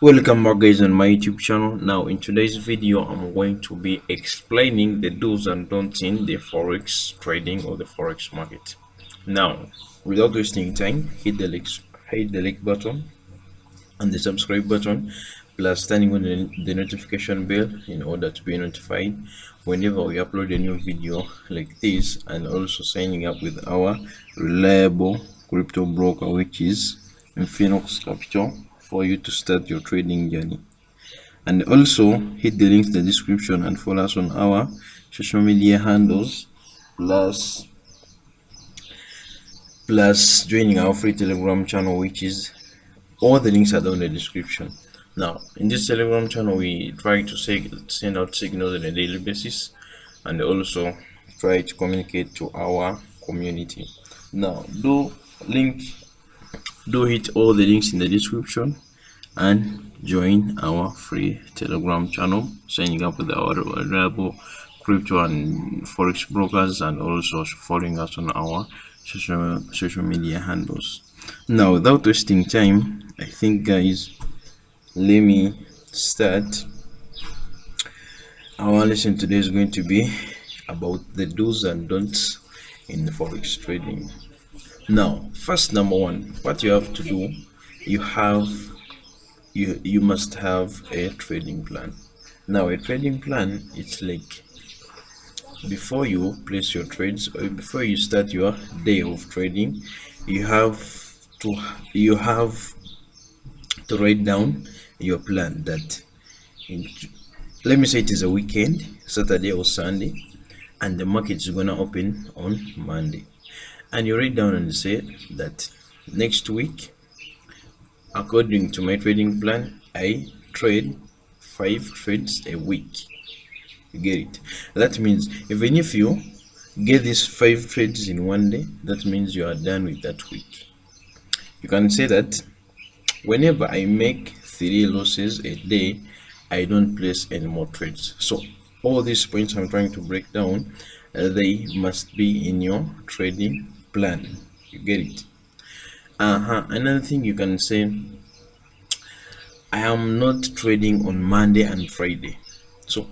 Welcome back guys on my YouTube channel. Now in today's video I'm going to be explaining the do's and don'ts in the forex trading or the forex market. Now without wasting time, hit the like button and the subscribe button, plus turning on the notification bell in order to be notified whenever we upload a new video like this, and also signing up with our reliable crypto broker, which is Infinix Capital, for you to start your trading journey. And also hit the links in the description and follow us on our social media handles, plus joining our free telegram channel, which is all the links are down in the description. Now in this telegram channel we try to send out signals on a daily basis, and also try to communicate to our community. Now do hit all the links in the description and join our free telegram channel, signing up with our reliable crypto and forex brokers, and also following us on our social media handles. Now without wasting time, I think guys, let me start. Our lesson today is going to be about the do's and don'ts in forex trading. Now first, number one, what you have to do, you must have a trading plan. Now a trading plan, it's like before you place your trades or before you start your day of trading, you have to write down your plan. That in, let me say it is a weekend, Saturday or Sunday, and the market is gonna open on Monday, and you write down and say that next week, according to my trading plan, I trade 5 trades a week. You get it? That means even if you get these 5 trades in one day, that means you are done with that week. You can say that whenever I make 3 losses a day, I don't place any more trades. So all these points I'm trying to break down, they must be in your trading plan. You get it? Another thing you can say, I am not trading on Monday and Friday. So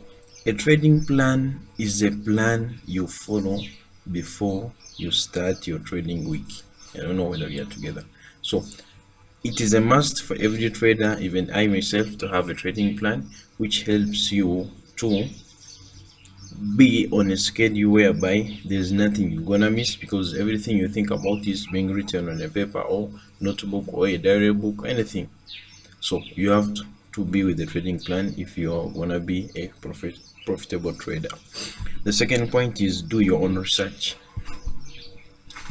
a trading plan is a plan you follow before you start your trading week. I don't know whether we are together. So it is a must for every trader, even I myself, to have a trading plan, which helps you to be on a schedule whereby there's nothing you're gonna miss, because everything you think about is being written on a paper or notebook or a diary book, anything. So you have to be with the trading plan if you're gonna be a profitable trader. The second point is do your own research.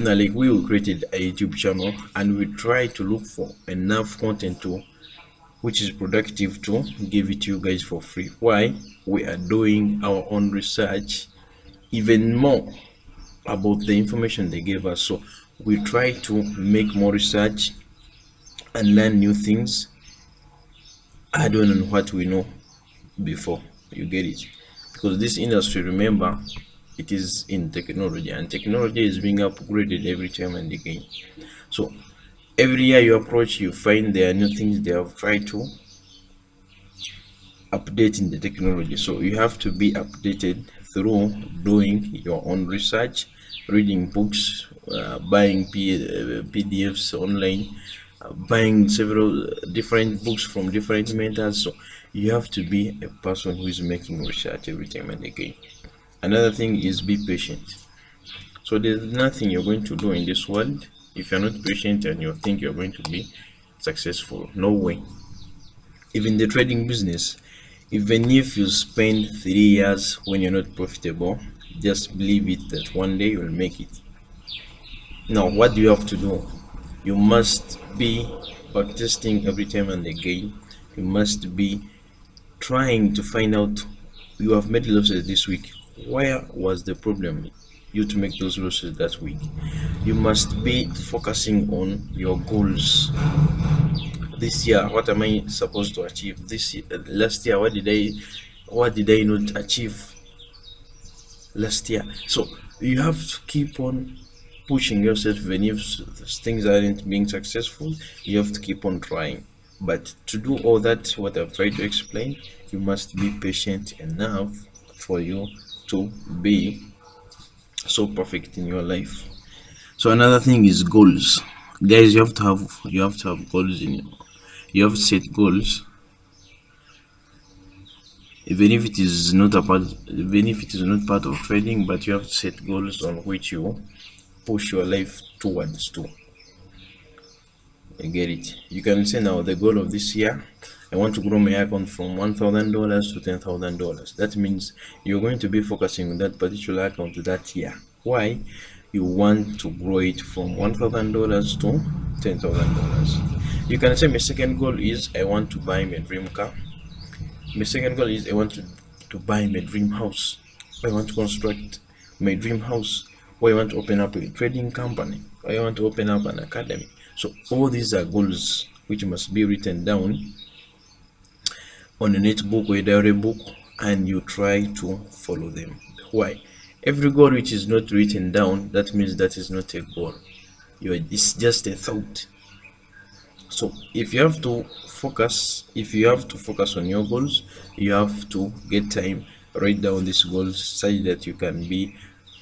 Now, like, we created a YouTube channel and we try to look for enough content which is productive to give it to you guys for free. Why? We are doing our own research, even more about the information they gave us. So we try to make more research and learn new things, add on what we know before. You get it? Because this industry, remember, it is in technology, and technology is being upgraded every time and again. So every year you approach, you find there are new things they have tried to update in the technology. So you have to be updated through doing your own research, reading books, buying PDFs online, buying several different books from different mentors. So you have to be a person who is making research every time and again. Another thing is be patient. So there's nothing you're going to do in this world if you're not patient and you think you're going to be successful. No way. Even the trading business, even if you spend 3 years when you're not profitable, just believe it that one day you'll make it. Now what do you have to do? You must be backtesting every time and again. You must be trying to find out, you have made losses this week, where was the problem you to make those losses that week. You must be focusing on your goals. This year, what am I supposed to achieve? This year, last year, what did I not achieve last year? So you have to keep on pushing yourself. Even if things aren't being successful, you have to keep on trying. But to do all that, what I've tried to explain, you must be patient enough for you to be so perfect in your life. So another thing is goals. Guys, you have to have goals in you. You have to set goals, even if it is not part of trading, but you have to set goals on which you push your life towards to. You get it? You can say now the goal of this year, I want to grow my account from $1,000 to $10,000. That means you're going to be focusing on that particular account that year. Why? You want to grow it from $1,000 to $10,000. You can say my second goal is I want to buy my dream car. My second goal is I want to buy my dream house. I want to construct my dream house. Or I want to open up a trading company. Or I want to open up an academy. So all these are goals which must be written down on a notebook or a diary book, and you try to follow them. Why? Every goal which is not written down, that means that is not a goal. It's just a thought. So if you have to focus on your goals, you have to get time, write down these goals such that you can be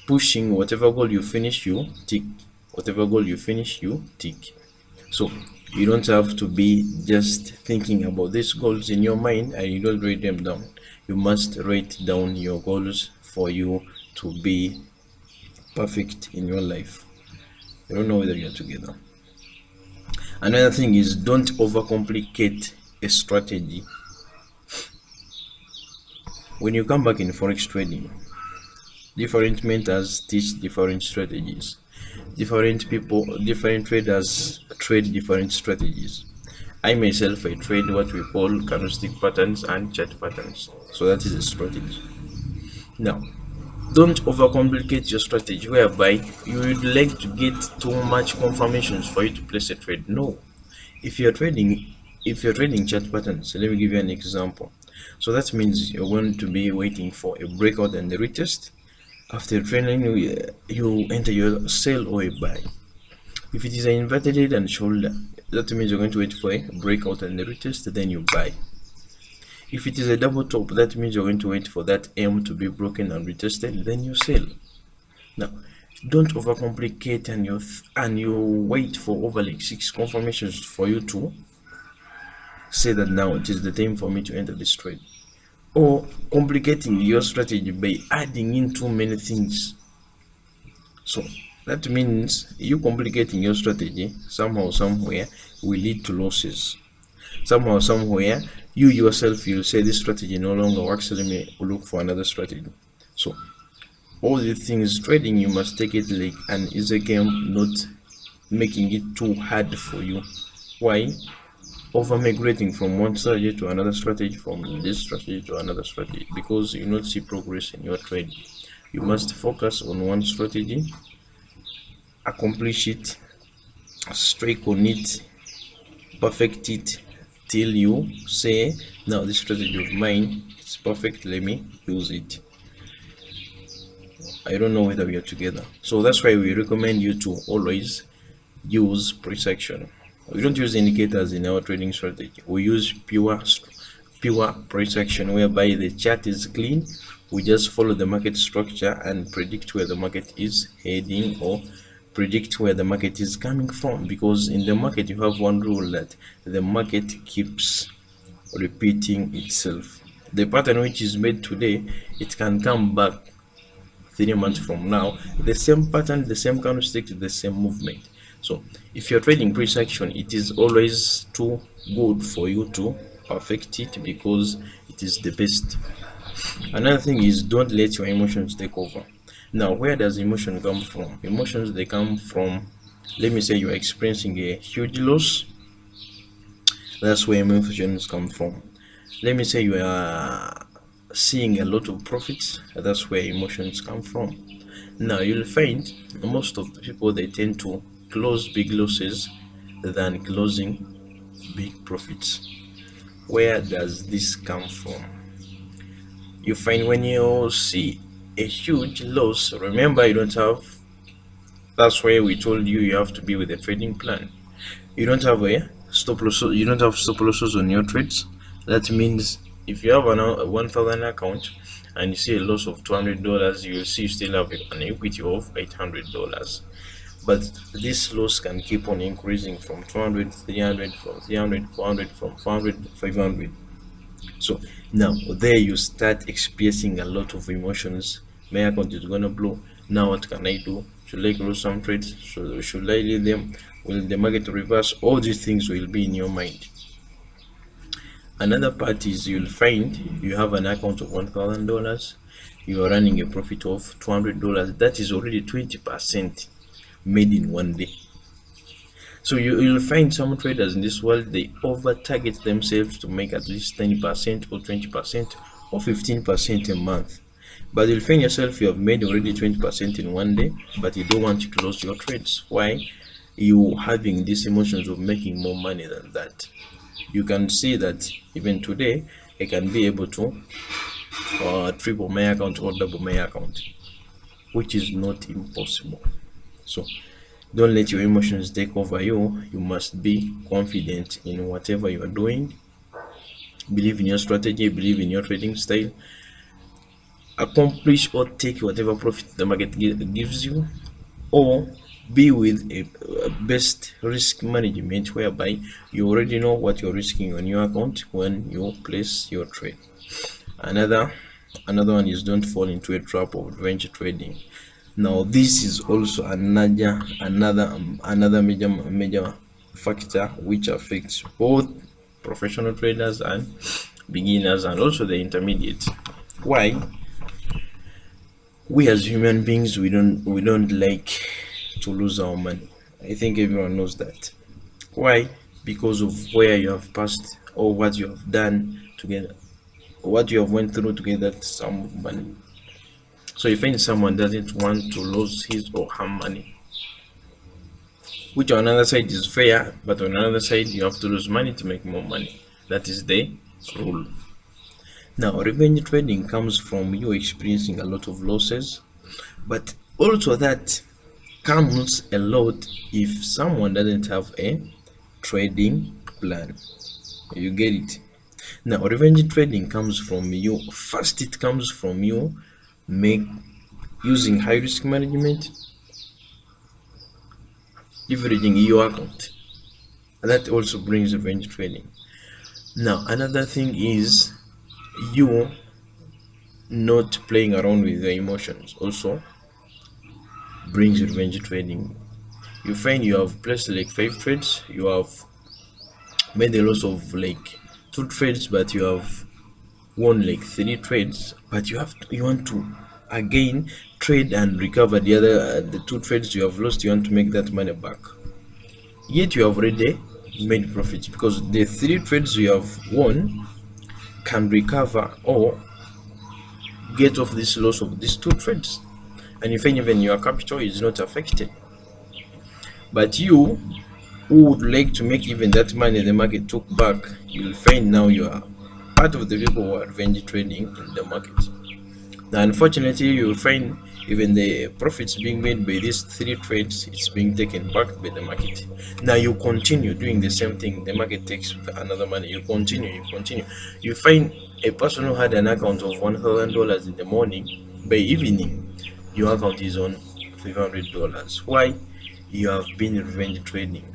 pushing whatever goal you finish, you tick. Whatever goal you finish, you tick. So you don't have to be just thinking about these goals in your mind and you don't write them down. You must write down your goals for you to be perfect in your life. I don't know whether you're together. Another thing is, don't overcomplicate a strategy. When you come back in forex trading, different mentors teach different strategies. Different people, different traders trade different strategies. I myself, I trade what we call candlestick patterns and chart patterns. So that is a strategy. Now, don't overcomplicate your strategy whereby you would like to get too much confirmations for you to place a trade. No. If you're trading chart patterns, let me give you an example. So that means you're going to be waiting for a breakout and the retest. After trailing, you enter your sell or a buy. If it is an inverted head and shoulder, that means you're going to wait for a breakout and the retest, then you buy. If it is a double top, that means you're going to wait for that M to be broken and retested, then you sell. Now, don't overcomplicate and you wait for over like 6 confirmations for you to say that now it is the time for me to enter this trade, or complicating your strategy by adding in too many things. So that means you complicating your strategy somehow, somewhere will lead to losses. Somehow, somewhere you yourself will say this strategy no longer works, let me look for another strategy. So all the things trading, you must take it like an easy game, not making it too hard for you. Why? Over migrating from one strategy to another strategy, from this strategy to another strategy, because you not see progress in your trade. You must focus on one strategy, accomplish it, strike on it, perfect it till you say, now this strategy of mine is perfect, let me use it. I don't know whether we are together. So that's why we recommend you to always use pre-section. We don't use indicators in our trading strategy. We use pure pre-section, whereby the chart is clean. We just follow the market structure and predict where the market is heading, or predict where the market is coming from, because in the market you have one rule, that the market keeps repeating itself. The pattern which is made today, it can come back 3 months from now, the same pattern, the same candlestick, the same movement. So if you're trading pre-section, it is always too good for you to perfect it, because it is the best. Another thing is, don't let your emotions take over. Now, where does emotion come from? Emotions, they come from, let me say you are experiencing a huge loss. That's where emotions come from. Let me say you are seeing a lot of profits. That's where emotions come from. Now you'll find most of the people, they tend to close big losses than closing big profits. Where does this come from? You find when you see a huge loss, remember you don't have, that's why we told you you have to be with a trading plan. You don't have a stop loss. You don't have stop losses on your trades. That means if you have a 1,000 account and you see a loss of $200, you will see you still have an equity of $800. But this loss can keep on increasing from 200, 300, from 300, 400, from 400, 500. So now there you start experiencing a lot of emotions. My account is gonna blow. Now what can I do? Should I close some trades? Should I leave them? Will the market reverse? All these things will be in your mind. Another part is you'll find you have an account of $1,000. You are running a profit of $200. That is already 20% made in one day. So you'll find some traders in this world, they over target themselves to make at least 10% or 20% or 15% a month. But you'll find yourself you have made already 20% in one day, but you don't want to close your trades. Why? You having these emotions of making more money than that. You can see that even today I can be able to triple my account or double my account, which is not impossible. So don't let your emotions take over you. You must be confident in whatever you are doing. Believe in your strategy, believe in your trading style. Accomplish or take whatever profit the market gives you, or be with a best risk management whereby you already know what you're risking on your account when you place your trade. Another one is don't fall into a trap of revenge trading. Now this is also another major factor which affects both professional traders and beginners, and also the intermediate. Why? We as human beings, we don't like to lose our money. I think everyone knows that. Why? Because of where you have passed or what you have done together, what you have went through to get that sum of money. So if someone doesn't want to lose his or her money, which on another side is fair, but on another side you have to lose money to make more money. That is the rule. Now revenge trading comes from you experiencing a lot of losses, but also that comes a lot if someone doesn't have a trading plan. You get it? Now revenge trading comes from you. First, it comes from you using high risk management, leveraging your account. That also brings revenge trading. Now another thing is you not playing around with your emotions also brings revenge trading. You find you have placed like 5 trades, you have made a loss of like 2 trades, but you have won like 3 trades, but you want to again trade and recover the other the 2 trades you have lost. You want to make that money back, yet you have already made profits because the 3 trades you have won can recover or get off this loss of these 2 trades, and you find even your capital is not affected. But you who would like to make even that money the market took back, you'll find now you are part of the people who are revenge trading in the market. Now unfortunately, you'll find even the profits being made by these 3 trades, it's being taken back by the market. Now you continue doing the same thing, the market takes another money, you continue. You find a person who had an account of $1,000 in the morning, by evening your account is on $500. Why? You have been revenge trading.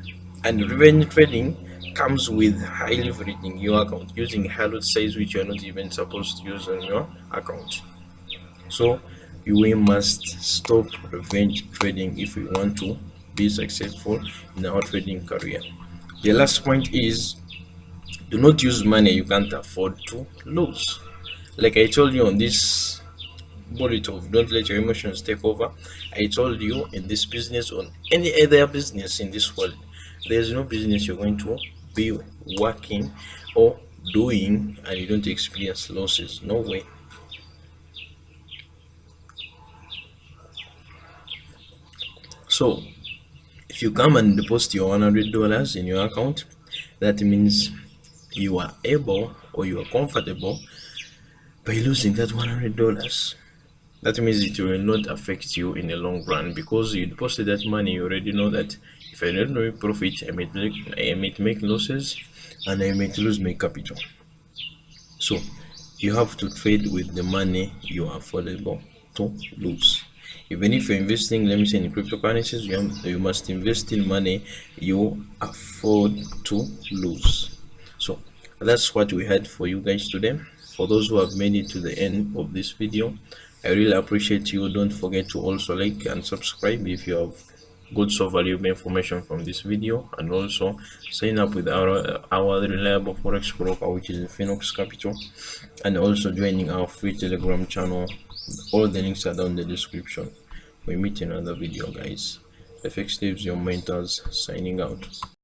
And revenge trading comes with high leveraging your account, using high lot size which you are not even supposed to use on your account. So we must stop revenge trading if we want to be successful in our trading career. The last point is do not use money you can't afford to lose. Like I told you on this bullet of don't let your emotions take over, I told you in this business, on any other business in this world, there's no business you're going to be working or doing and you don't experience losses. No way. So if you come and deposit your $100 in your account, that means you are able or you are comfortable by losing that $100. That means it will not affect you in the long run because you deposit that money. You already know that If I don't make profit, I might make losses, and I might lose my capital. So you have to trade with the money you are affordable to lose. Even if you're investing, let me say, in cryptocurrencies, you must invest in money you afford to lose. So that's what we had for you guys today. For those who have made it to the end of this video, I really appreciate you. Don't forget to also like and subscribe if you have got so valuable information from this video, and also sign up with our reliable forex broker, which is Phoenix Capital, and also joining our free Telegram channel. All the links are down in the description. We meet in another video, guys. FX Tips, your mentors, signing out.